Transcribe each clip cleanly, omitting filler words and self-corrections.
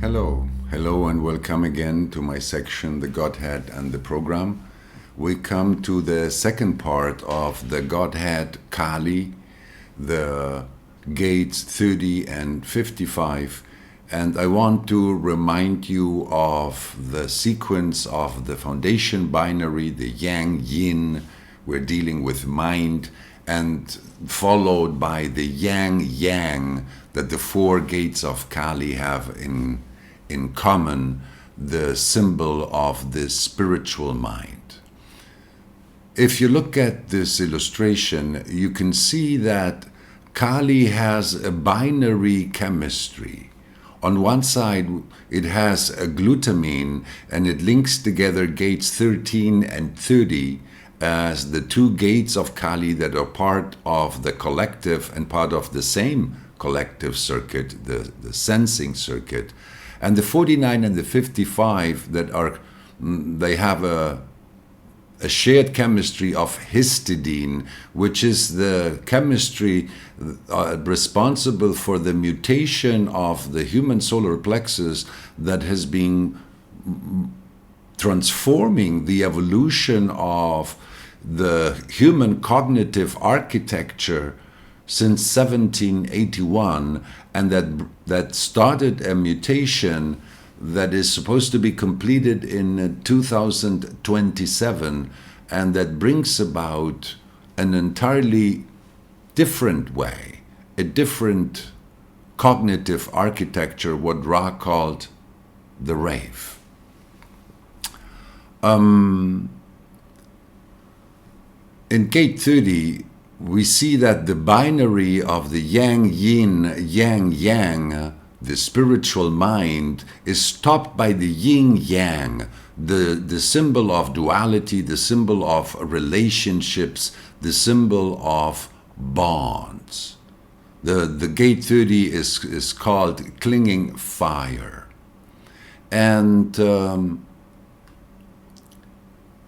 Hello and welcome again to my section, The Godhead and the Program. We come to the second part of the Godhead Kali, the gates 30 and 55, and I want to remind you of the sequence of the foundation binary, the Yang-Yin. We're dealing with mind, and followed by the Yang-Yang that the four gates of Kali have in common, the symbol of the spiritual mind. If you look at this illustration, you can see that Kali has a binary chemistry. On one side, it has a glutamine, and it links together gates 13 and 30 as the two gates of Kali that are part of the collective and part of the same collective circuit, the sensing circuit. And the 49 and the 55 that are, they have a shared chemistry of histidine, which is the chemistry responsible for the mutation of the human solar plexus that has been transforming the evolution of the human cognitive architecture since 1781, and that started a mutation that is supposed to be completed in 2027, and that brings about an entirely different way, a different cognitive architecture, what Ra called the rave. In gate 30, we see that the binary of the Yang-Yin, Yang-Yang, the spiritual mind, is stopped by the Yin-Yang, the symbol of duality, the symbol of relationships, the symbol of bonds. The gate 30 is called clinging fire. And,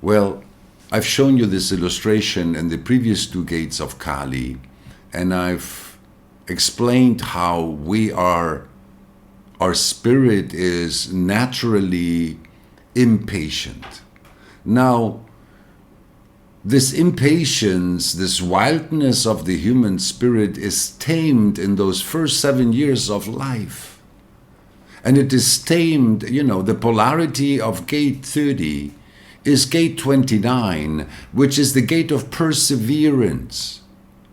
well, I've shown you this illustration in the previous two gates of Kali, and I've explained how our spirit is naturally impatient. Now, this impatience, this wildness of the human spirit is tamed in those first 7 years of life. And it is tamed, the polarity of gate 30 is gate 29, which is the gate of perseverance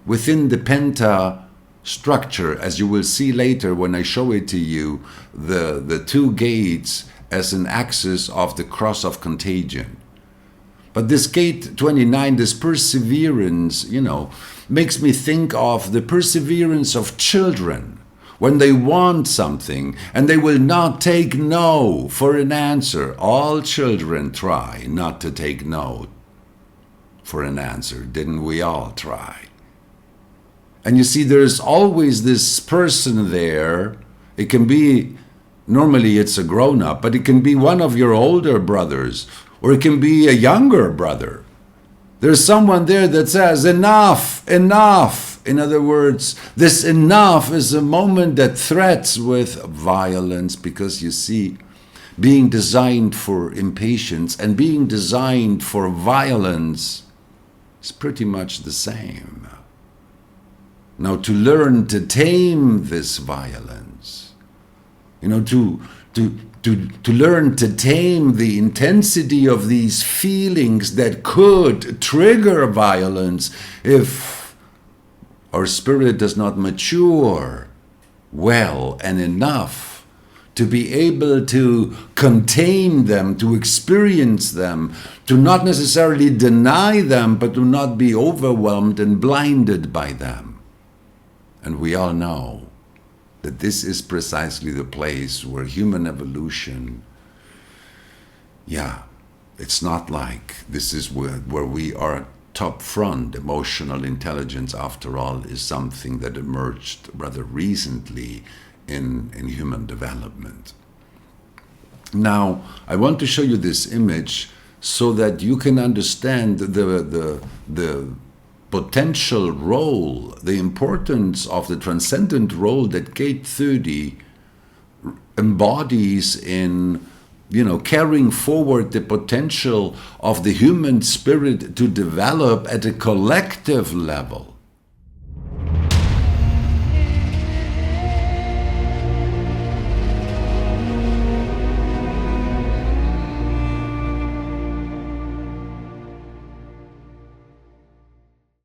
within the penta structure, as you will see later when I show it to you, the two gates as an axis of the cross of contagion. But this gate 29, this perseverance, makes me think of the perseverance of children when they want something and they will not take no for an answer. All children try not to take no for an answer. Didn't we all try? And you see, there's always this person there. It can be, normally it's a grown-up, but it can be one of your older brothers, or it can be a younger brother. There's someone there that says, enough, enough. In other words, this enough is a moment that threats with violence, because you see, being designed for impatience and being designed for violence is pretty much the same. Now, to learn to tame this violence, to learn to tame the intensity of these feelings that could trigger violence if our spirit does not mature well and enough to be able to contain them, to experience them, to not necessarily deny them, but to not be overwhelmed and blinded by them. And we all know that this is precisely the place where human evolution, it's not like this is where we are top front. Emotional intelligence, after all, is something that emerged rather recently in human development. Now, I want to show you this image so that you can understand the potential role, the importance of the transcendent role that gate 30 embodies in, carrying forward the potential of the human spirit to develop at a collective level.